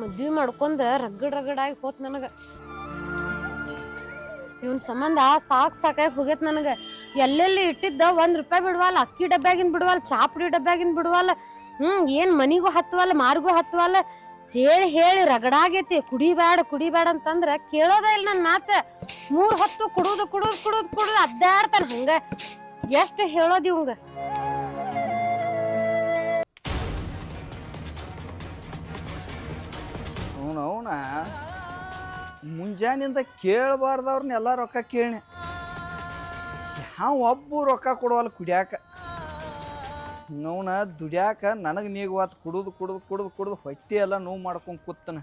ಮದ್ವಿ ಮಾಡ್ಕೊಂಡ ರಗಡಾಗಿ ಹೋತ್ ನನಗ. ಇವನ್ ಸಂಬಂಧ ಸಾಕಾಗಿ ಹೋಗೈತ್ ನನಗ. ಎಲ್ಲೆಲ್ಲಿ ಇಟ್ಟಿದ್ದ ₹1 ಬಿಡುವಲ್ಲ, ಅಕ್ಕಿ ಡಬ್ಬ್ಯಾಗಿನ್ ಬಿಡುವಲ್ಲ, ಚಾಪುಡಿ ಡಬ್ಬ್ಯಾಗಿನ್ ಬಿಡುವಲ್ಲ, ಏನ್ ಮನಿಗೂ ಹತ್ತುವಲ್ಲ, ಮಾರ್ಗೂ ಹತ್ತುವಲ್ಲ. ಹೇಳಿ ರಗಡಾಗೈತಿ. ಕುಡಿಬೇಡ ಅಂತಂದ್ರ ಕೇಳೋದ ಇಲ್ಲ ನನ್ ಮಾತ. 3 ಹೊತ್ತು ಕುಡುದು ಅಡ್ಡಾಡ್ತಾನ ಹಂಗ. ಎಷ್ಟ್ ಹೇಳೋದ್ ಇವಂಗ. ಅವನ ಮುಂಜಾನಿಂದ ಕೇಳಬಾರ್ದವ್ರನ್ನೆಲ್ಲ ರೊಕ್ಕ ಕೇಳಿ ಯಾವ ಒಬ್ಬ ರೊಕ್ಕ ಕೊಡುವಲ್ಲ ಕುಡಿಯಾಕ. ನೋನ ದುಡ್ಯಾಕ ನನಗೆ ನೀಗುವತ್ತು ಕುಡುದು ಹೊಟ್ಟೆ ಎಲ್ಲ ನೋವು ಮಾಡ್ಕೊಂಡು ಕೂತನ.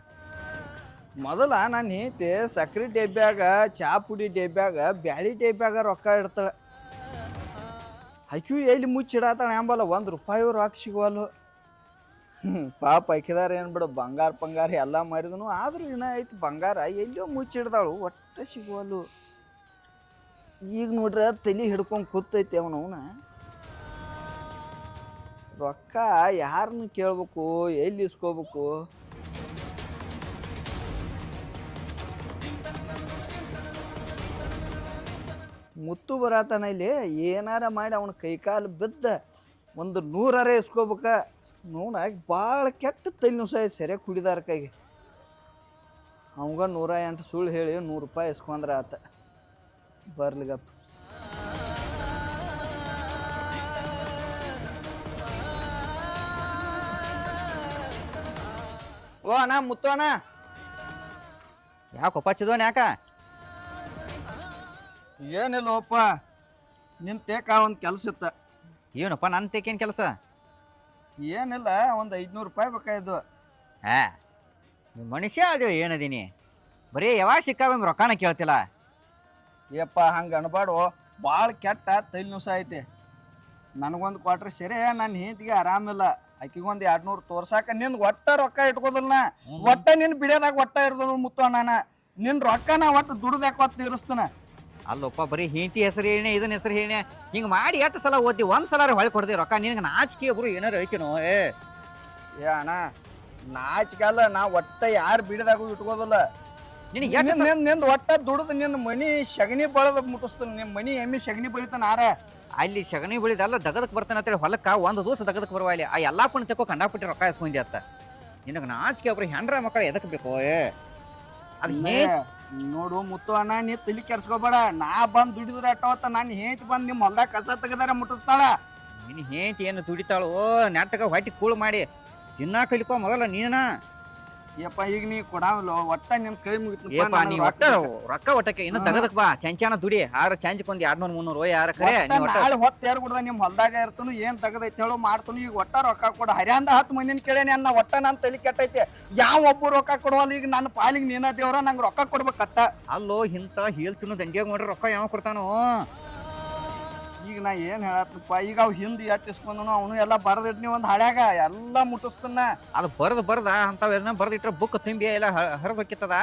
ಮೊದಲ ನಾನು ಹೆಂಡತಿ ಸಕ್ರೆ ಡಬ್ಬ್ಯಾಗ, ಚಾ ಪುಡಿ ಡಬ್ಬ್ಯಾಗ, ಬ್ಯಾಳಿ ಡಬ್ಬ್ಯಾಗ ರೊಕ್ಕ ಇಡ್ತಾಳೆ. ಆಕ್ಯೂ ಎಲ್ಲಿ ಮುಚ್ಚಿಡತಾಳ ಎಂಬಲ್ಲ, ₹1 ರೊಕ್ಕ ಸಿಗುವಲ್ಲು. ಪಾಪ ಐಕಿದಾರ ಏನು ಬಿಡು, ಬಂಗಾರ ಎಲ್ಲ ಮಾರಿದನು. ಆದ್ರೂ ಇನ್ನ ಐತಿ ಬಂಗಾರ, ಎಲ್ಲಿಯೋ ಮುಚ್ಚಿಡ್ದಾಳು, ಒಟ್ಟ ಸಿಗುವಲ್ಲು. ಈಗ ನೋಡ್ರೆ ತಲೆ ಹಿಡ್ಕೊಂಡು ಕೂತೈತಿ ಅವನವನ. ರೊಕ್ಕ ಯಾರನ್ನು ಕೇಳ್ಬೇಕು, ಎಲ್ಲಿ ಇಸ್ಕೋಬೇಕು? ಮುತ್ತು ಬರತಾನ ಇಲ್ಲಿ. ಏನಾರ ಮಾಡಿ ಅವನ ಕೈಕಾಲು ಬಿದ್ದ ಒಂದು 100 ಇಸ್ಕೋಬೇಕ. ನೋಡ ಭಾಳ ಕೆಟ್ಟ ತಲೆ ನುಸಾಯ ಸರಿಯಾಗಿ ಕುಡಿದಾರ ಕೈಗೆ. ಅವಂಗ 108 ಸುಳ್ಳು ಹೇಳಿ ₹100 ಇಸ್ಕೊಂಡ್ರ ಆತ. ಬರ್ಲಿಗಪ್ಪ. ಓ ಅಣ್ಣ, ಮುತ್ತು ಅಣ್ಣ. ಯಾಕೆ ಒಪ್ಪಾಚಿದವನ್ ಯಾಕ? ಏನಿಲ್ಲಪ್ಪ, ನಿನ್ ತೇಕ ಒಂದು ಕೆಲಸ ಇತ್ತ. ಏನಪ್ಪ ನನ್ನ ತೇಕೇನು ಕೆಲಸ? ಏನಿಲ್ಲ, ಒಂದು ₹500 ಬೇಕಾಯ್ದು. ಮನುಷ್ಯ ಅದು ಏನದೀನಿ, ಬರೀ ಯಾವಾಗ ಸಿಕ್ಕಾಗ ರೊಕ್ಕನ ಕೇಳ್ತಿಲ್ಲ. ಏಪ್ಪ ಹಂಗೆ ಅನ್ಬಾಡು, ಭಾಳ ಕೆಟ್ಟ ತಲೆ ನುಸ ಐತಿ. ನನಗೊಂದು ಕೊಟ್ರೆ ಸರಿ, ನನ್ನ ಹೆಂಡತಿಗೆ ಆರಾಮಿಲ್ಲ. ಆಕಿಗೊಂದು 200 ತೋರ್ಸಾಕ ನಿನ್ ಒಟ್ಟ ರೊಕ್ಕ ಇಟ್ಕೋದಿಲ್ಲ. ಒಟ್ಟ ನಿನ್ ಬಿಡೋದಾಗ ಒಟ್ಟ ಇರೋದು ಮುತ್ತು ಅಣ್ಣ. ನಿನ್ ರೊಕ್ಕನ ಒಟ್ಟು ದುಡ್ದಾಕೊತ್ ತೀರಿಸ್ತಾನ. ಅಲ್ಲೊಪ್ಪ ಬರೀ ಹೆಂಡತಿ ಹೆಸರು ಹೇಳಿ, ಇದನ್ನ ಹೆಸರು ಹೇಳಿ, ಹಿಂಗೆ ಮಾಡಿ ಎಷ್ಟು ಸಲ ಓದಿ, ಒಂದ್ಸಲ ಹೊಳೆ ಕೊಡ್ತೀವಿ ರೊಕ್ಕ. ನಿನಗೆ ನಾಚಿಕೆ ಒಬ್ರು ಏನಾರು ಐತಿನೋ? ಏ ಅಣ್ಣ, ನಾಚಿಕಲ್ಲ, ನಾ ಒಟ್ಟ ಯಾರು ಬಿಡದಾಗೂ ಇಟ್ಕೋದಿಲ್ಲ. ನಿನಗೆ ನಿಂದ ಒಟ್ಟ ದುಡ್ದು ನಿನ್ನ ಮನಿ ಸಗಣಿ ಬಳದ ಮುಟ್ಟಿಸ್ತಾನ. ನಿಮ್ಮ ಮನಿ ಎಮ್ಮಿ ಸಗಣಿ ಬಳಿತಾನ. ಅಲ್ಲಿ ಸಗಣಿ ಬೆಳಿದಲ್ಲ ದಗದಕ್ಕೆ ಬರ್ತಾನೆ ಅಂತೇಳಿ ಹೊಲಕ್ಕ ಒಂದು ದಿವಸ ದಗದಕ್ಕೆ ಬರುವ ಇಲ್ಲಿ ಆ ಎಲ್ಲಾ ಪುಣ್ಯ ತೆಕ್ಕೋ ಕಂಡಾಪಟ್ಟಿ ರೊಕ್ಕ ಇಸ್ಕೊಂಡಿ ಅತ್ತ. ನಿನಗೆ ನಾಚಿಕೆ ಒಬ್ರು ಹೆಂಡ್ರ ಮಕ್ಕಳು ಎದಕ್ ಬೇಕು? ಅದು ನೋಡು ಮುತ್ತು ಅಣ್ಣ, ನೀ ತಲಿ ಕೆರ್ಸ್ಕೋಬೇಡ. ನಾ ಬಂದ್ ದುಡಿದ್ರೆ ಅಟ್ಟವತ್ತ ನಾನು ಹೇಂತಿ ಬಂದ್ ನಿಮ್ ಹೊಲ್ದಾಗ ಕಸ ತೆಗದಾರ ಮುಟ್ಟಿಸ್ತಾಳ. ನಿನ್ ಹೇಂತಿ ಏನು ದುಡಿತಾಳು? ನೆಟ್ಟಗ ಹೊಟ್ಟಿ ಕೂಳು ಮಾಡಿ ತಿನ್ನಾ ಕಲಿಕೋ ಮೊದಲ ನೀನ. ಯಪ್ಪ ಈಗ ನೀ ಕೊಡಾವಲ್ಲ, ಒಟ್ಟ ನಿನ್ ಕೈ ಮುಗಿತು. ರೊಕ್ಕ ಒಟ್ಟಕ್ಕೆ ಇನ್ನು ತಗದಕ್ ಬಾ, ಚಂಚಾನ ದುಡಿ. ಆರ ಚಂಚಕೊಂದ್ 200-300 ಯಾರ ಕರೆ ನಾಳೆ ಹೊತ್ತ ಯಾರು ಕೊಡ್ದ ನಿಮ್ ಹೊಲ್ದಾಗ ಇರ್ತನು, ಏನ್ ತಗದೈತಿ ಹೇಳು ಮಾಡ್ತಾನು. ಈಗ ಒಟ್ಟ ರೊಕ್ಕ ಕೊಡ. ಹರ್ಯಾಂದ 10 ಮಂದಿನ ಕೇಳೇನಿ ಅನ್ನ. ಒಟ್ಟ ನನ್ ತಲೆ ಕೆಟ್ಟೈತಿ. ಯಾವ ಒಬ್ಬರು ರೊಕ್ಕ ಕೊಡುವಲ್ಲ. ಈಗ ನನ್ನ ಪಾಲಿಗೆ ನೀನ ದೇವ್ರ, ನಂಗೆ ರೊಕ್ಕ ಕೊಡ್ಬೇಕಟ್ಟ. ಅಲ್ಲೋ ಇಂತ ಹೇಳ್ತಿನ ದಂಡಿಯಾಗ ನೋಡ್ರಿ ರೊಕ್ಕ ಯಾವ ಕೊಡ್ತಾನೋ? ಈಗ ನಾ ಏನ್ ಹೇಳತ್ತಪ್ಪ, ಈಗ ಅವ್ ಹಿಂದಿ ಎಟ್ಟಿಸ್ಕೊಂಡನು ಅವನು ಎಲ್ಲ ಬರದಿಟ್ನಿ ಒಂದ್ ಹಳ್ಯಾಗ ಎಲ್ಲಾ ಮುಟ್ಟಿಸ್ತಾನ. ಅದು ಬರದ ಅಂತವೇನ ಬರದಿಟ್ರ ಬುಕ್ ತುಂಬಿ ಎಲ್ಲ ಹರಿದೋಕಿತ್ತದ.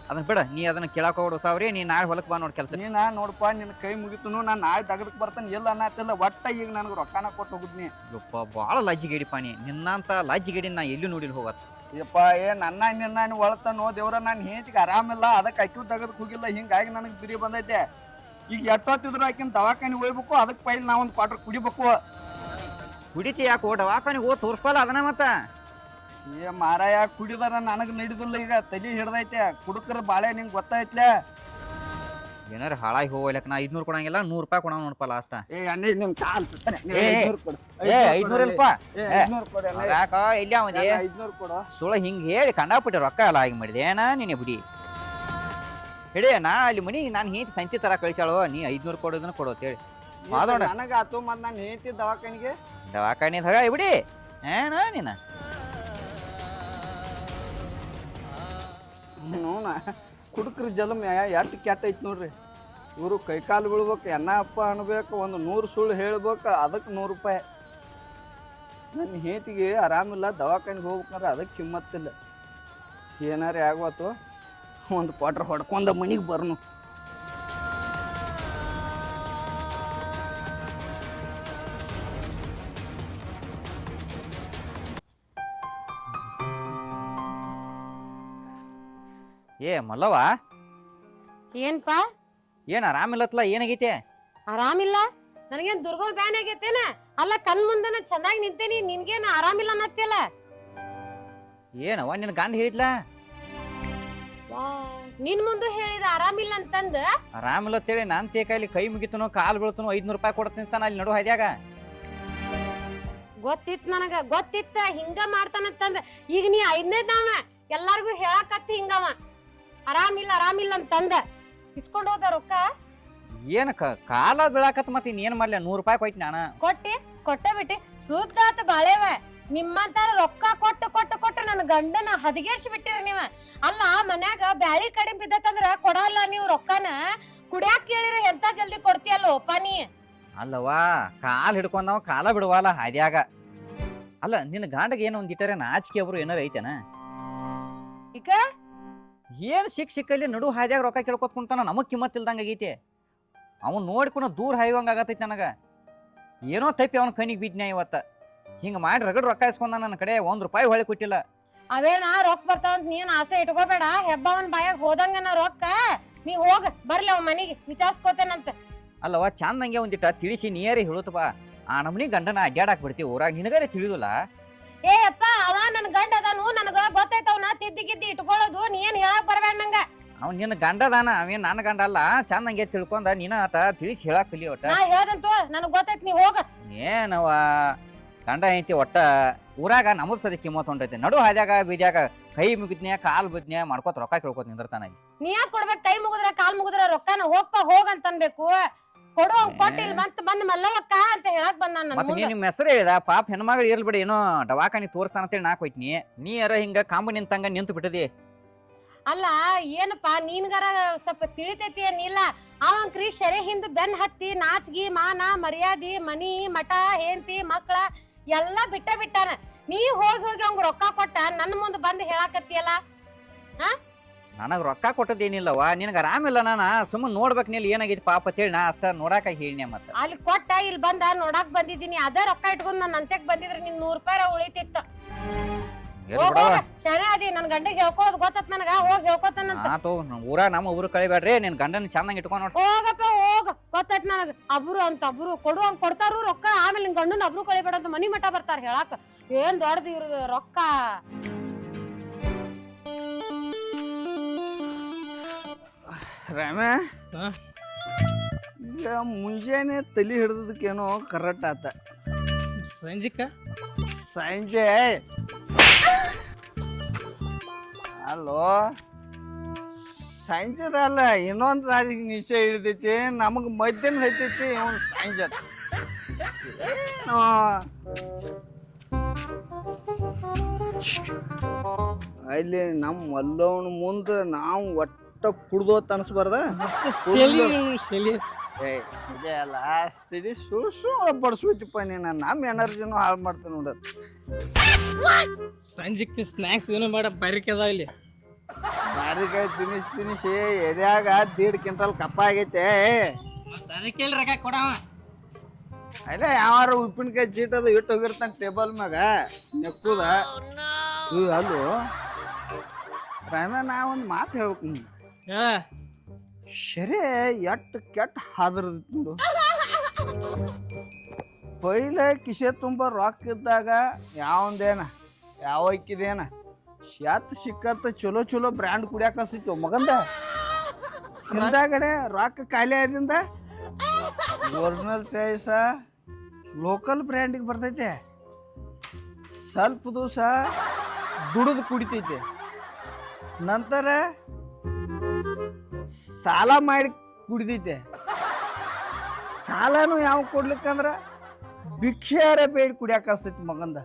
ಅದನ್ನ ಬಿಡ, ನೀ ಅದನ್ನ ಕೇಳಾಕ ಹೋಡು ಸಾವ್ರಿ. ನೀ ನಾಳೆ ಹೊಲಕ್ ಬಾ ನೋಡ್ ಕೆಲಸ. ನೀನ ನೋಡಪ್ಪ, ನಿನ್ ಕೈ ಮುಗಿತನು, ನಾನ್ ನಾಳೆ ತಗದಕ್ ಬರ್ತಾನೆ. ಎಲ್ಲ ಅನ್ನತ್ತಿಲ್ಲ. ಒಟ್ಟ ಈಗ ನನ್ಗೆ ರೊಕ್ಕನ ಕೊಟ್ಟು ಹೋಗುದ್ನಿ. ಯಪ್ಪ ಬಾಳ ಲಜ್ಜಿಗೇಡಿಪ್ಪ ನೀ. ನಿನ್ನಂತ ಲಜ್ಜಿಗೇಡಿ ನಾ ಎಲ್ಲೂ ನೋಡಿಲ್ ಹೋಗತ್. ಯಪ್ಪ ನಿನ್ನ ಒಳತನೋ ದೇವ್ರ. ನಾನು ಹೇಂತಿಗೆ ಆರಾಮಿಲ್ಲ, ಅದಕ್ಕೆ ಅಕ್ಕಿ ತಗದಕ್ ಹೋಗಿಲ್ಲ. ಹಿಂಗಾಗಿ ನನಗೆ ಬಿರಿ ಬಂದೈತೆ. ಈಗ ಎಟ್ಟೊತ್ತಿದ್ರು ಆಕಿನ ದವಾಖಾನಿಗೆ ಹೋಗ್ಬೇಕು. ಅದಕ್ಕೆ ಪೈಲ್ ನಾವೊಂದು ಕ್ವಾರ್ಟರ್ ಕುಡಿಬೇಕು. ಕುಡಿತಿ ಯಾಕೋ? ದವಾಖಾನಿಗೆ ಹೋಗಿ ತೋರ್ಸ್ಕೊಲ್ಲ ಅದನ್ನ. ಮತ್ತ ಮಾರಾಯ, ಕುಡಿದಾರ ನನಗೆ ನಡಿದಿಲ್ಲ. ಈಗ ತಲಿ ಹಿಡ್ದೈತೆ. ಕುಡುಕರ ಬಾಳೆ ನಿಂಗೆ ಗೊತ್ತಾಯ್ತ್ಲೆ. ಏನಾರ ಹಾಳಾಗಿ ಹೋಗ್ಲಕ್ಕ ನಾ 500 ಕೊಡಂಗಿಲ್ಲ, ₹100 ಕೊಡ ನೋಡಪ್ಪ ಲಾಸ್ಟ್. ನಿಮ್ ಕಾಲ್ 500 ಕೊಡು. ಸುಳ ಹಿಂಗ್ ಹೇಳಿ ಕಂಡಾಪಟ್ಟಿ ರೊಕ್ಕ ಎಲ್ಲ ಆಗಿ ಮಾಡಿದೆ ಏನ ನೀನೆ ಬಿಡಿ. ಹೇಳಿ ನಾ ಅಲ್ಲಿ ಮನಿಗೆ ನಾನು ಹೇಂತಿ ಸಂತಿ ತರ ಕಳಿಸಾಳು. ನೀ 500 ಕೊಡೋದನ್ನ ಕೊಡೋತೇಳಿ ನನಗ ಆತು. ಮತ್ ನಾನು ಹೇಂತಿ ದವಾಖಾನಿ ಬಿಡಿ ಏನ ನೀನ. ನೋಣ ಕುಡುಕ್ರ ಜಲಮ್ ಎಟ್ಟು ಕೆಟ್ಟ ಐತಿ ನೋಡ್ರಿ. ಇವರು ಕೈಕಾಲು ಬೀಳ್ಬೇಕು, ಎಣ್ಣ ಅಪ್ಪ ಅನ್ಬೇಕು, ಒಂದು 100 ಸುಳ್ಳು ಹೇಳ್ಬೇಕು, ಅದಕ್ಕೆ ₹100. ನನ್ನ ಹೇತಿಗೆ ಆರಾಮಿಲ್ಲ, ದವಾಖಾನಿಗೆ ಹೋಗ್ಬೇಕಂದ್ರೆ ಅದಕ್ಕೆ ಕಿಮ್ಮತ್ತಿಲ್ಲ. ಏನಾರೇ ಆಗ್ವತ್ತು, ಒಂದು ಕ್ವಾರ್ಟರ್ ಹೊಡ್ಕೊಂಡ ಮನಿಗೆ ಬರ್ನು. ಏ ಮಲ್ಲವ, ಏನ್ಪಾ ಏನ್ ಆರಾಮಿಲ್ಲತ್ಲ, ಏನಾಗೈತೆ? ಆರಾಮಿಲ್ಲ? ನನಗೇನ್ ದುರ್ಗೋ ಬ್ಯಾನ್ ಆಗೈತೇನ? ಅಲ್ಲ ಕಣ್ ಮುಂದನ ಚಂದಾಗಿ ನಿಂತೇನಿ, ನಿನ್ಗೇನ್ ಆರಾಮಿಲ್ಲ ಅನ್ನತ್ತಿಲ್ಲ? ಏನವ ನಿನ್ ಗಂಡ ಹೇಳಿದ್ಲ? ನಿನ್ ಮುಂದೆ ಹೇಳಿದ ಆರಾಮಿಲ್ಲ ಅಂತಂದ. ಆರಾಮಿಲ್ಲತ್ತೇಳಿ ನಾನ್ ತೇಕಾಯ್ಲಿ ಕೈ ಮುಗಿತನೋ ಕಾಲ್ ಬೀಳ್ತನೋ 500 ರೂಪಾಯಿ ಕೊಡ್ತೀನಿ ಅಲ್ಲಿ ನಡು ಹಾದ್ಯಾಗ. ಗೊತ್ತಿತ್ ನನಗ, ಗೊತ್ತಿತ್ತ ಹಿಂಗ ಮಾಡ್ತಾನಂತಂದ. ಈಗ ನೀ 5ನೇದವ ಎಲ್ಲಾರ್ಗು ಹೇಳಕತ್ತಿ ಹಿಂಗವ ಆರಾಮಿಲ್ಲ ಆರಾಮಿಲ್ಲ ಅಂತಂದ. ಇಸ್ಕೊಂಡ್ ಹೋದ ರೊಕ್ಕ ಏನ ಕಾಲ ಬೀಳಾಕತ್ ಮತ್ತೆ ಇನ್ನೇನ್ ಮಾಡ್ಲಿ? 100 ರೂಪಾಯಿ ಕೊಯ್ತಿ ನಾನು. ಕೊಟ್ಟ ಬಿಟ್ಟಿ ಸುದ್ದಾತ ಬಾಳೆವ. ನಿಮ್ಮಂತಾರ ರೊಕ್ಕ ಕೊಟ್ಟು ನನ್ನ ಗಂಡನ ಹದಗೆಡ್ಸಿ ಬಿಟ್ಟಿರ ನೀವ. ಅಲ್ಲ ಮನ್ಯಾಗ ಬ್ಯಾಳಿ ಕಡಿಮೆ ಬಿದ್ದತಂದ್ರ ಕೊಡಲ್ಲ ನೀವು ರೊಕ್ಕನ. ಕುಡಿಯಾಕ ಕೇಳಿರ ಎಂತ ಜಲ್ದಿ ಕೊಡ್ತೀಯಲ್ಲ ಒಪ್ಪಾನಿ. ಅಲ್ಲವಾ ಕಾಲ್ ಹಿಡ್ಕೊಂಡವ ಕಾಲ ಬಿಡುವಲ್ಲ ಹಾದ್ಯಾಗ. ಅಲ್ಲ ನಿನ್ನ ಗಾಂಡಗ ಏನೋ ಒಂದಿಟ್ಟರೆ ನಾಚಿಕೆ ಒಬ್ರು ಏನಾರ ಐತೆನ? ಈಗ ಏನ್ ಸಿಕ್ಕಲ್ಲಿ ನಡು ಹಾದ್ಯಾಗ ರೊಕ್ಕ ಕೇಳ್ಕೊತ್ ಕುಂತಾನ, ನಮಗ್ ಕಿಮ್ಮತ್ ಇಲ್ದಂಗ ಆಗೈತಿ. ಅವ್ನು ನೋಡ್ಕೊಂಡು ದೂರ ಹಾಯುವಂಗ ಆಗತೈತಿ ನನಗ. ಏನೋ ತಪ್ಪಿ ಅವನ ಕಣ್ಣಿಗೆ ಬಿದ್ನ್ಯಾ ಇವತ್ತ. ಹಿಂಗ ಮಾಡಿ ರಗಡ್ ರೊಕ್ಕ ಇಸ್ಕೊಂಡ ನನ್ನ ಕಡೆ 1 ರೂಪಾಯಿ ಹೊಳೆ ಕೊಟ್ಟಿಲ್ಲ. ಅವೇನ ರೊಕ್ಕ ಬರ್ತಾವಂತ ನೀನ್ ಆಸೆ ಇಟ್ಕೋಬೇಡ. ಹೆಬ್ಬವನ್ ಬಾಯಾಗ ಹೋದಂಗನ ರೊಕ್ಕ. ನೀ ಹೋಗ ಬರ್ಲಿ ಅವ್ ಮನಿಗೆ ವಿಚಾರಿಸ್ಕೋತೇನಂತ. ಅಲ್ಲವ ಚಂದಂಗೆ ಒಂದಿಟ್ಟ ತಿಳಿಸಿ ನೀರೇ ಹೇಳುತ್ತಪ್ಪ. ಆ ನಮ್ನಿ ಗಂಡನ ಅಡ್ಡಾಡಕ್ ಬಿಡ್ತೀವಿ ಊರಾಗ, ನಿನಗಾರೆ ತಿಳಿದಿಲ್ಲ? ಏ ಅಪ್ಪ, ಅವ ನನ್ ಗಂಡ ಅದಾನು, ನನಗ ಗೊತ್ತೈತವನ ತಿದ್ದಿ ಗಿದ್ದಿ ಇಟ್ಕೊಳ್ಳೋದು. ನೀ ಏನ್ ಹೇಳಕ್ ಬರಬೇಡ ನಂಗ. ಅವ್ ನಿನ್ನ ಗಂಡದಾನ, ಅವೇನ್ ನನ್ನ ಗಂಡ ಅಲ್ಲ. ಚಂದಂಗೆ ತಿಳ್ಕೊಂಡ ನೀನ ಆಟ ತಿಳಿಸಿ ಹೇಳಕ್ ಕಲಿ ಒಟ್ಟ. ನಾ ಹೇಳ್ದಂತು ನನಗ್ ಗೊತ್ತೈತಿ, ನೀ ಹೋಗ. ಏನವ ಗಂಡ ಐತಿ ಒಟ್ಟ ಊರಾಗ ನಮದ್ ಸದಿ ಕಿಮ್ಮತ್ ಹೊಂಟೈತಿ. ನಡು ಹಾದ್ಯಾಗ ಬೀದ್ಯಾಗ ಕೈ ಮುಗಿದ್ನ್ಯಾ ಕಾಲ್ ಬಿದ್ನ್ಯಾ ಮಾಡ್ಕೋತ ರೊಕ್ಕ ಕೇಳ್ಕೊತ ನಿಂದಿರ್ತಾನ. ನೀ ಯಾಕೆ ಕೊಡ್ಬೇಕು? ಕೈ ಮುಗಿದ್ರ ಕಾಲ್ ಮುಗಿದ್ರ ರೊಕ್ಕನ ಹೋಗ್ಪ ಹೋಗಂತ ಅನ್ಬೇಕು. ಕೊಡು ಕೊಟ್ಟಿಲ್ ಬಂದ್ ಮಲ್ಲವಕ್ಕ ಅಂತ ಹೇಳಕ್ ಬಂದ. ಮತ್ತೆ ನೀ ನಿಮ್ಮ ಹೆಸರು ಹೇಳಿದ ಪಾಪ ಹೆಣ್ಮಗಳು ಇರ್ಲ್ಬಿಡಿ, ಏನೋ ದವಾಖಾನಿ ತೋರಿಸ್ತಾನ ಅಂತೇಳಿ ನಾ ಕೊಯ್ತೀನಿ. ನೀ ಯಾರ ಹಿಂಗ ಕಾಂಬ ನಿಂತಂಗ ನಿಂತು ಬಿಟ್ಟದಿ. ಅಲ್ಲ ಏನಪ್ಪಾ ನೀನ್ಗಾರ ಸ್ವಲ್ಪ ತಿಳಿತೈತಿ ಏನಿಲ್ಲ. ಅವಂಕ್ರಿ ಶರೆ ಹಿಂದ್ ಬೆನ್ ಹತ್ತಿ ನಾಚ್ಗಿ ಮಾನ ಮರ್ಯಾದಿ ಮನಿ ಮಠ ಹೆಂಡತಿ ಮಕ್ಳ ಎಲ್ಲಾ ಬಿಟ್ಟಾನ. ನೀ ಹೋಗಿ ಅವಂಗ ರೊಕ್ಕ ಕೊಟ್ಟ ನನ್ನ ಮುಂದ್ ಬಂದ್ ಹೇಳಾಕತ್ತಿಯಲ್ಲ. ನನಗ್ ರೊಕ್ಕ ಕೊಟ್ಟದೇನಿಲ್ಲವ, ನಿನಗ ಆರಾಮಿಲ್ಲ. ನಾನ ಸುಮ್ಮನೆ ನೋಡ್ಬೇಕು ನೀಲ್ ಏನಾಗೈತಿ ಪಾಪ ಅಂತೇಳಿ ನಾ ಅಷ್ಟ ನೋಡಾಕ ಹೇಳಿನ. ಮತ್ತ ಅಲ್ಲಿ ಕೊಟ್ಟ ಇಲ್ಲಿ ಬಂದ ನೋಡಾಕ್ ಬಂದಿದ್ದೀನಿ. ಅದೇ ರೊಕ್ಕ ಇಟ್ಕೊಂಡ್ ನನ್ ಅಂತ್ಯಕ್ ಬಂದಿದ್ರೆ ನಿನ್ 100 ರೂಪಾಯಿ ಉಳಿತಿತ್ತು. ಶರೇ ಅದಿ ನನ್ ಗಂಡಿಗೆ ಹೇಳ್ಕೊಳ್ಳೋದು ಗೊತ್ತತ್ ನನಗ. ಹೋಗಿ ಹೇಳ್ಕೊತಾನಂತ. ಊರಾಗ ನಮ್ಮ ಊರು ಕಳಿಬೇಡ್ರಿ, ನಿನ್ ಗಂಡನ ಚಂದಂಗ್ ಇಟ್ಕೊಂಡ್ ನೋಡ್ರಿ. ಹೋಗಪ್ಪ ಹೋಗ, ಗೊತ್ತೈತ್ ನನಗ. ಅಬ್ರು ಅಂತ ಅಬ್ರು ಕೊಡು ಹಂಗ್ ಕೊಡ್ತಾರು ರೊಕ್ಕ. ಆಮೇಲೆ ನಿನ್ ಗಂಡನ ಅಬ್ರು ಕಳಿಬೇಡ ಅಂತ ಮನಿ ಮಠ ಬರ್ತಾರ ಹೇಳಾಕ. ಏನ್ ದೊಡ್ಡದು ಇವ್ರದು ರೊಕ್ಕ. ರಾಮ, ಈಗ ಮುಂಜಾನೆ ತಲಿ ಹಿಡ್ದಕ್ಕೇನೋ ಕರೆಕ್ಟ್ ಆತ. ಸಂಜೆ ಅಲ್ಲೋ ಸಂಜೆದಲ್ಲ ಇನ್ನೊಂದು ತಾರೀಕು ನಿಶ್ಚಯ ಹಿಡ್ದೈತಿ. ನಮಗ್ ಮಧ್ಯಾಹ್ನ ಹತ್ತೈತಿ, ಇವನು ಸಂಜೆ ಏನೋ ಅಲ್ಲಿ ನಮ್ಮ ಮಲ್ಲವನ ಮುಂದೆ ನಾವು ಒಟ್ಟ ಕುಡ್ದೋತ್ ಅನ್ಸ್ಬಾರ್ದ. ಇದೆ ಅಲ್ಲ ಸಿಡಿ ಸುಳ್ಸು ಬಡ್ಸೋತಿಪ್ಪ ನೀನು. ನಮ್ಮ ಎನರ್ಜಿನೂ ಹಾಳು ಮಾಡ್ತೀನಿ ನೋಡ. ಸಂಜೆಕ್ಕೆ ಸ್ನ್ಯಾಕ್ಸ್ ಏನು ಬೇಡ, ಬರಿಕೆ ಅದಾವ ಇಲ್ಲಿ. ಬಾರಿಕಾಯಿ ತಿನಿಸಿ ಎದ್ಯಾಗ 1.5 ಕ್ವಿಂಟಲ್ ಕಪ್ಪ ಆಗೈತೆ. ಅದಕ್ಕೆ ರೊಕ್ಕ ಕೊಡವ. ಅಲ್ಲೇ ಯಾರು ಉಪ್ಪಿನಕಾಯಿ ಚೀಟದ ಇಟ್ಟು ಹೋಗಿರ್ತಾನೆ ಟೇಬಲ್ ಮ್ಯಾಗ ನೆಕ್ಕುದ. ಅಲ್ಲೋ ರಾಮ, ನಾ ಒಂದು ಮಾತು ಹೇಳ್ಬೇಕು. ಶರೇ ಎಟ್ಟು ಕೆಟ್ಟ ಹಾದ್ರದ್ ನೋಡು. ಪೈಲ ಕಿಸೆ ತುಂಬ ರೊಕ್ಕ ಇದ್ದಾಗ ಯಾವಂದೇನ ಯಾವ ಇಕ್ಕಿದೇನ ಎತ್ ಸಿಕ್ಕತ್ತ ಚಲೋ ಬ್ರ್ಯಾಂಡ್ ಕುಡಿಯಾಕ ಸಿಕ್ತು ಮಗಂದ. ಹಿಂದಾಗಡೆ ರೊಕ್ಕ ಖಾಲಿ ಆದ್ರಿಂದ ಒರಿಜಿನಲ್ ಚಾಯ್ಸ ಲೋಕಲ್ ಬ್ರ್ಯಾಂಡಿಗೆ ಬರ್ತೈತೆ. ಸ್ವಲ್ಪ ದಿವಸ ದುಡಿದು ಕುಡಿತೈತೆ. ನಂತರ ಸಾಲ ಮಾಡಿ ಕುಡಿದೈತೆ. ಸಾಲನು ಯಾವ ಕೊಡ್ಲಿಕ್ಕಂದ್ರ ಭಿಕ್ಷೆಯಾರ ಬೇಡಿ ಕುಡಿಯಾಕ ಹಸ್ತೈತಿ ಮಗಂದ.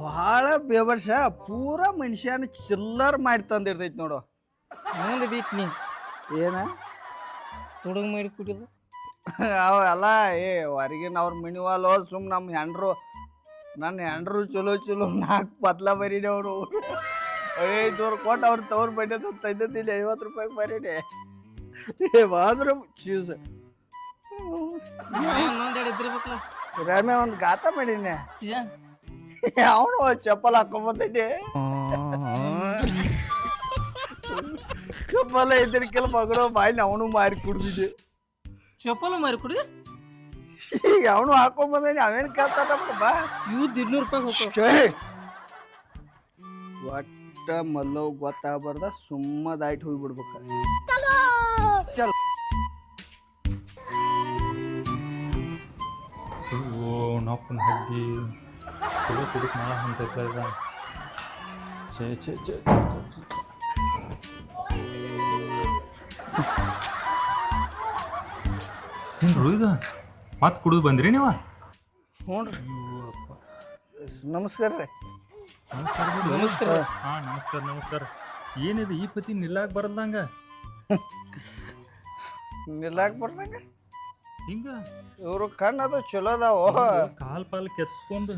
ಬಹಳ ಬೇವರ್ಷ ಪೂರಾ ಮನುಷ್ಯನ ಚಿಲ್ಲರ್ ಮಾಡಿ ತಂದಿರ್ತೈತಿ ನೋಡು. ಮುಂದೆ ಬೀಕ್ ನೀ ಏನ ತುಡುಗ್ ಮಾಡಿ ಕುಡಿದು ಅವೆಲ್ಲ ಹೊರಗಿನ ಅವ್ರ ಮಿನಿವಾಲು ಸುಮ್ ನಮ್ಮ ನನ್ನ ಹೆಂಡ್ರು ಚಲೋ 4 ಪತ್ಲ ಬರೀನಿ ಅವರು. 5 ಕೊಟ್ಟು ಅವ್ರು ತವ್ರ ಬಡ್ಡಿ ತಂದಿದ್ದೀನಿ 50 ರೂಪಾಯಿ ಬರೀನಿ. ಆದ್ರೂ ಚೀಸ್ ಇದ್ದಿರ್ಬೇಕಲ್ಲ. ರಾಮೆ ಒಂದು ಗಾತ ಮಾಡೀನಿ. ಅವನು ಚಪ್ಪಲ್ ಹಾಕೊಂಬಂದೈತಿ. ಚಪ್ಪಲ ಇದ್ರಕ್ಕೆಲ್ಲ ಮಗಳು ಬಾಯಿ ಅವನು ಮಾರಿ ಕುಡ್ದಿದ್ದೆ ಚಪ್ಪಲು ಮಾರಿ ಕುಡಿ ಈಗ ಅವನು ಹಾಕೊಂಬಂದ ಅವೇನ್ ಕೇಳ್ತಾರ ಬಾ ಇವ್ 200 ರೂಪಾಯಿ ಹೋಗ್ತಾವ ಒಟ್ಟ ಮಲ್ಲವ್ ಗೊತ್ತಾಗಬಾರ್ದ ಸುಮ್ಮದಾಯ್ತು ಹೋಗ್ಬಿಡ್ಬೇಕ ಚಲ್ ನಪ್ಪನ ಹಗ್ಗಿ ಚಲೋ ಕುಡಿಕ್ ಮಾಡ ಹೊಂಟೈತದ ಛೇ ಛೇ ಛೇ ಹಿಂಗ್ರು ಇದು ಮತ್ತೆ ಕುಡಿದು ಬಂದ್ರಿ ನೀವು? ಹ್ಞೂ ರೀ ನಮಸ್ಕಾರ ರೀ ನಮಸ್ಕಾರ ಹಾಂ ನಮಸ್ಕಾರ ನಮಸ್ಕಾರ. ಏನಿದೆ ಈ ಪತಿ ನಿಲ್ಲಾಕ್ ಬರಲ್ದಂಗ ನಿಲ್ಲಾಕ್ ಬರ್ದಂಗ ಹಿಂಗ ಇವ್ರು ಕಣ್ಣು ಅದು ಚಲೋ ಅದಾವ ಕಾಲ್ ಪಾಲ್ ಕೆತ್ಸ್ಕೊಂಡು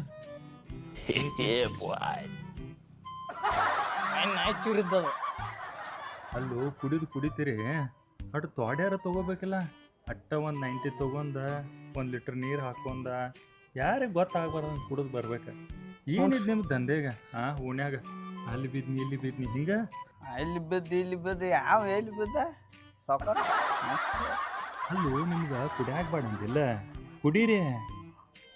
ನಾಯಿ ಚೂರಿದ್ದವ ಅಲ್ಲೂ ಕುಡಿತೀರಿ ಅಟ್ ತೋಡ್ಯಾರ ತಗೋಬೇಕಿಲ್ಲ. ಅಟ್ಟ ಒಂದು 90 ತಗೊಂಡ 1 ಲೀಟರ್ ನೀರು ಹಾಕೊಂಡ ಯಾರಿಗೆ ಗೊತ್ತಾಗ್ಬಾರ್ದು ಕುಡಿದು ಬರ್ಬೇಕು. ಏನಿದ್ ನಿಮ್ಮ ದಂಧೆಗ ಓಣ್ಯಾಗ ಅಲ್ಲಿ ಬಿದ್ನಿ ಇಲ್ಲಿ ಬಿದ್ನಿ ಹಿಂಗ ಇಲ್ಲಿ ಬಿದ್ದು ಯಾವ ಎಲ್ಲಿ ಬಿದ್ದ ಸಾವ್ಕಾರ ಅಲ್ಲೂ ನಿಮ್ಗೆ ಕುಡಿಯಾಕ ಬಾಡಂದಿಲ್ಲ. ಕುಡೀರಿ,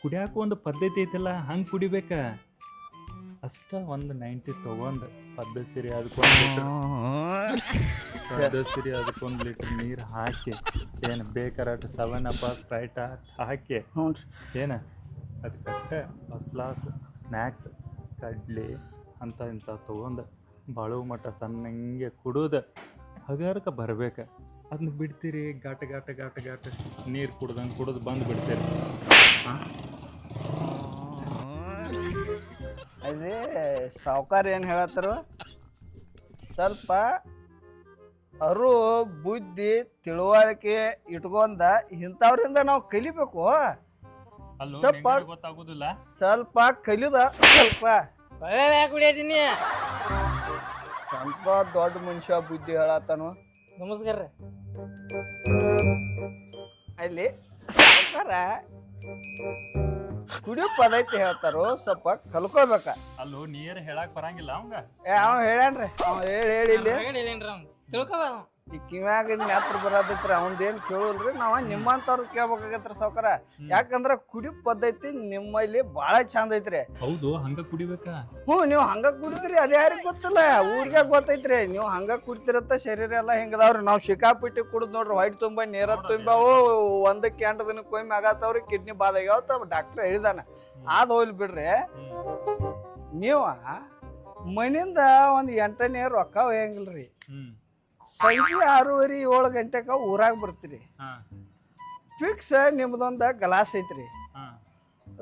ಕುಡಿಯಾಕ ಒಂದು ಪದ್ಧತಿ ಐತಲ್ಲ ಹಂಗೆ ಕುಡಿಬೇಕ. ಅಷ್ಟ ಒಂದು 90 ತಗೊಂಡು ಪದ್ಧತಿ ಅದಕ್ಕೊಂದು ಲೀಟರ್ ನೀರು ಹಾಕಿ ಏನು ಬೇಕಾರ 7 ಅಪ್ ಸ್ಪ್ರೈಟ್ ಹಾಕಿ ಏನು ಅದಕ್ಕೆ ಫಸ್ಟ್ ಕ್ಲಾಸ್ ಸ್ನ್ಯಾಕ್ಸ್ ಕಡ್ಲಿ ಅಂತ ಇಂಥ ತೊಗೊಂಡು ಬಾಳು ಮಟ್ಟ ಸಣ್ಣಂಗೆ ಕುಡಿದು ಹಗರ್ಕ ಬರ್ಬೇಕು. ಅದನ್ನ ಬಿಡ್ತೀರಿ ಘಾಟ ನೀರು ಕುಡ್ದು ಬಂದು ಬಿಡ್ತೀರಿ. ಅದೇ ಸಾವ್ಕಾರ ಏನು ಹೇಳತ್ತಾರ ಸ್ವಲ್ಪ ಅರು ಬುದ್ಧಿ ತಿಳುವಳಿಕೆ ಇಟ್ಕೊಂಡ ಇಂಥವ್ರಿಂದ ನಾವು ಕಲಿಬೇಕು. ಗೊತ್ತಾಗೋದಿಲ್ಲ ಸ್ವಲ್ಪ ಕಲಿದ ಸ್ವಲ್ಪ ಕುಡಿಯತೀನಿ. ಸ್ವಲ್ಪ ದೊಡ್ಡ ಮನುಷ್ಯ ಬುದ್ಧಿ ಹೇಳತ್ತಾನು. ನಮಸ್ಕಾರ ರೀ. ಅಲ್ಲಿ ಸಾವ್ಕಾರ ಕುಡಿಯೋ ಪದ್ಧತಿ ಹೇಳ್ತಾರೋ ಸ್ವಲ್ಪ ಕಲ್ಕೋಬೇಕ. ಅಲ್ಲೂ ನೀರು ಹೇಳಕ್ ಬರಂಗಿಲ್ಲ ಅವಂಗ. ಅವ ಹೇಳ್ಯಾನ್ರಿ ಅವ ಹೇಳಿ ತಿಳ್ಕೊಬ ಈ ಕಿವ್ಯಾಗ ಹತ್ರ ಬರದೈತ್ರಿ ಅವಂದೇನ್ ಕೇಳಲ್ರಿ ನಾವ ನಿಮ್ಮಂತವ್ರ ಕೇಳ್ಬೇಕಾಗತ್ರಿ ಸಾವ್ಕಾರ. ಯಾಕಂದ್ರ ಕುಡಿ ಪದ್ಧತಿ ನಿಮ್ಮಲ್ಲಿ ಬಾಳ ಚಂದ ಐತ್ರಿ. ಹೌದು ಹಂಗ ಕುಡಿಬೇಕ. ನೀವು ಹಂಗ ಕುಡಿದ್ರಿ ಅದ ಯಾರಿಗ್ ಗೊತ್ತಿಲ್ಲ, ಊರಿಗೆ ಗೊತ್ತೈತ್ರಿ. ನೀವು ಹಂಗ ಕುಡ್ತಿರತ್ತ ಶರೀರ ಎಲ್ಲಾ ಹಿಂಗದಾವ್ರಿ. ನಾವ್ ಶಿಕಾಪಿಟ್ಟಿ ಕುಡಿದ್ ನೋಡ್ರಿ ಹೊಯ್ಟ್ ತುಂಬ ನೀರ ತುಂಬಾವು 1 ಕ್ಯಾಂಟ ದಿನಕ್ಕೆ ಕೊಯ್ಮೆ ಆಗತ್ತವ್ರಿ, ಕಿಡ್ನಿ ಬಾದ ಆಗ್ಯಾವತ್ತ ಡಾಕ್ಟರ್ ಹೇಳಿದಾನ. ಆದ್ ಹೋಗ್ಲಿ ಬಿಡ್ರಿ. ನೀವ ಮನಿಂದ ಒಂದ್ 8ನೇ ರೊಕ್ಕ ಒಯ್ಯಂಗಿಲ್ರಿ. ಸಂಜೆ 6:30-7 ಗಂಟೆಕ ಊರಾಗ ಬರ್ತೀರಿ. ಫಿಕ್ಸ್ ನಿಮ್ದೊಂದ ಗ್ಲಾಸ್ ಐತ್ರಿ.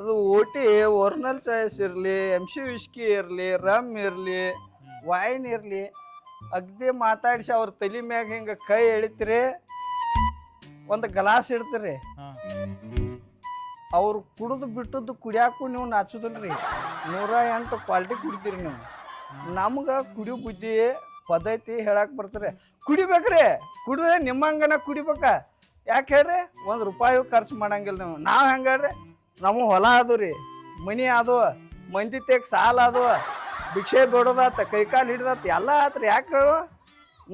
ಅದು ಓಟಿ ಒರಿಜಿನಲ್ ಚಾಯ್ಸ್ ಇರ್ಲಿ, MC ವಿಸ್ಕಿ ಇರ್ಲಿ, ರಮ್ ಇರ್ಲಿ, ವೈನ್ ಇರ್ಲಿ, ಅಗ್ದಿ ಮಾತಾಡಿಸಿ ಅವ್ರ ತಲೆ ಮ್ಯಾಗ ಹಿಂಗ ಕೈ ಎಳಿತೀರಿ, ಒಂದು ಗ್ಲಾಸ್ ಇಡ್ತೀರಿ. ಅವ್ರು ಕುಡಿದು ಬಿಟ್ಟದ್ದು ಕುಡಿಯಾಕು ನೀವು ನಾಚುದಿಲ್ರಿ. 108 ಕ್ವಾಲಿಟಿ ಕುಡಿತೀರಿ ನೀವು. ನಮ್ಗ ಕುಡಿಯೋ ಬುದ್ಧಿ ಪದ್ಧತಿ ಹೇಳಕ್ ಬರ್ತಾರೆ. ಕುಡಿಬೇಕ್ರಿ, ಕುಡಿದ್ರೆ ನಿಮ್ಮಂಗನ ಕುಡಿಬೇಕ. ಯಾಕೆ ಹೇಳ್ರಿ, 1 ರೂಪಾಯಿ ಖರ್ಚು ಮಾಡಂಗಿಲ್ಲ ನೀವು. ನಾವು ಹೆಂಗ ಹೇಳ್ರಿ, ನಮ್ಮ ಹೊಲ ಅದು ರೀ, ಮನಿ ಅದು, ಮಂದಿ ತೆಗ್ ಸಾಲ ಅದು, ಭಿಕ್ಷೆ ಬೇಡೋದಾತ, ಕೈಕಾಲು ಹಿಡ್ದಾತ, ಎಲ್ಲ ಆತ್ರಿ. ಯಾಕೆ ಹೇಳು,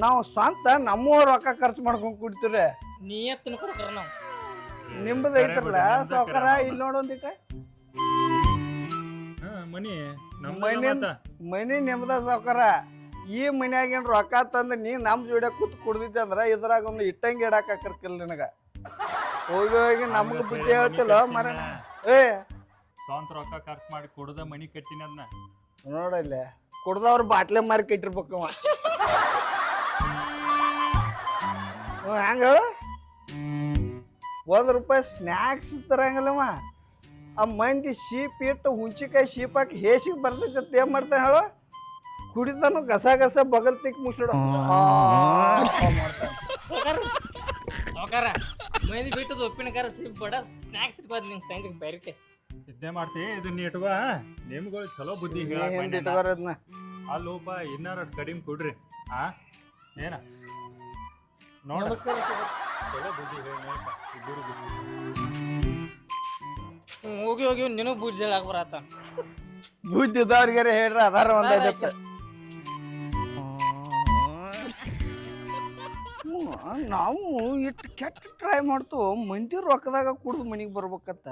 ನಾವು ಸ್ವಂತ ನಮ್ಮ ರೊಕ್ಕ ಖರ್ಚು ಮಾಡ್ಕೊಂಡ್ ಕುಡಿತೀರಿ. ನಿಯತ್ತಿನ ಕೊಡ್ತಾರ ನಾವು. ನಿಮ್ದು ಐತ್ರಲ್ಲ ಸಾವ್ಕಾರ, ಇಲ್ಲಿ ನೋಡೊಂದಿಟ ಮನಿ ನಿಮ್ದ ಸಾವ್ಕಾರ. ಈ ಮನ್ಯಾಗೇನ್ ರೊಕ್ಕ ತಂದು ನೀ ನಮ್ ಜೋಡಿ ಕೂತ್ ಕುಡ್ದಿದ್ದೆ ಅಂದ್ರ ಇದ್ರಾಗ ಒಂದು ಇಟ್ಟಂಗಿ ಇಡಾಕ ಹಾಕಿರ್ಕಿಲ್ಲ ನಿನಗ. ಹೋಗಿ ಹೋಗಿ ನಮ್ಗ ಬುದ್ಧಿ ಹೇಳ್ತಿಲ್ಲ ಮರ. ಸ್ವಂತ ರೊಕ್ಕ ಖರ್ಚು ಮಾಡಿ ಕುಡ್ದ ಮನಿ ಕಟ್ಟಿನ ಅದನ್ನ ನೋಡಲ್ಲ, ಕುಡ್ದವ್ರ ಬಾಟ್ಲೆ ಮಾರಿ ಕಟ್ಟಿರ್ಬೇಕು. ಹೆಂಗ 1 ರೂಪಾಯಿ ಸ್ನ್ಯಾಕ್ಸ್ ತರಂಗಿಲ್ಲವ. ಆ ಮಂದಿ ಶೀಪ್ ಇಟ್ಟು ಹುಂಚಿಕಾಯಿ ಶೀಪ್ ಹಾಕಿ ಹೇಸಿಗೆ ಬರ್ತೈತೆ ಏನ್ ಮಾಡ್ತಾನೆ ಹೇಳು, ಕುಡಿತಾನು ಗಸ ಬಗಲ್ ತಿಕ್ ಮುಚ್ಚಿಡ ಮಂದಿ ಬಿಟ್ಟದ ಉಪ್ಪಿನಕಾರ ಸಿಪ್ ಬಡ ಸ್ನಾಕ್ಸ್ ಇಟ್ಕೋದ್ ನಿಂಗೆ ಸಂಜೆಗೆ ಬೇರೆ ಇದ್ದೇ ಮಾಡ್ತಿ. ಇದನ್ನ ಇಟ್ಕೋ, ನಿಮ್ಗಳು ಚಲೋ ಬುದ್ಧಿ ಇಟ್ಬಾರದ್ನ. ಅಲ್ಲೋಪ ಇನ್ನಾರ ಕಡಿಮೆ ಕೊಡ್ರಿ. ಏನ ನೋಡ ಚಲೋ ಬುದ್ಧಿ ಹೋಗಿ ಹೋಗಿ ನಿನಗ್ ಬುದ್ಧಿ ಹೇಳಕ್ ಬರತ್ತ. ಬುದ್ಧಿದವ್ರಿಗಾರ ಹೇಳ್ರ ಅದಾರ ಒಂದೈದಪ್ಪ. ನಾವು ಇಟ್ಟು ಕೆಟ್ಟ ಟ್ರೈ ಮಾಡ್ತು ಮಂದಿ ರೊಕ್ಕದಾಗ ಕುಡ್ದು ಮನಿಗೆ ಬರ್ಬೇಕತ್ತ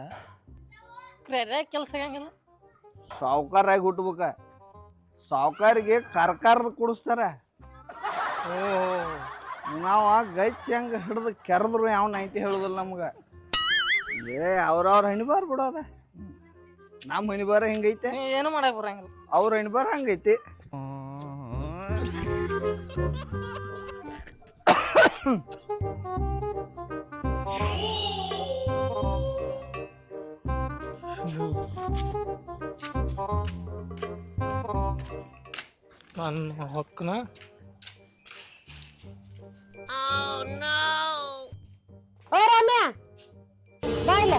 ಕೆಲಸ ಆಗಂಗಿಲ್ಲ. ಸಾವುಕಾರಾಗಿ ಹುಟ್ಬೇಕ. ಸಾವುಕಾರಿಗೆ ಕಾರ್ಕಾರದ ಕುಡಿಸ್ತಾರ. ನಾವ ಗಚ್ಚ ಹೆಂಗ ಹಿಡ್ದು ಕೆರೆದ್ರು ಯಾವ ನೈಂಟಿ ಹೇಳುದಿಲ್ಲ ನಮ್ಗ. ಅವ್ರವ್ರ ಹಣಿಬಾರ್ ಬಿಡೋದ. ನಮ್ಮ ಹಣಿಬಾರ ಹಿಂಗೈತೆ, ಏನು ಮಾಡಕ್ ಬರಂಗಿಲ್ಲ. ಅವ್ರ ಹಣಿಬಾರ ಹಂಗೈತಿ. ನನ್ನ ಹೊಕ್ಕನ ಓ ರಾಮ್ಯ ಬಾ ಇಲ್ಲ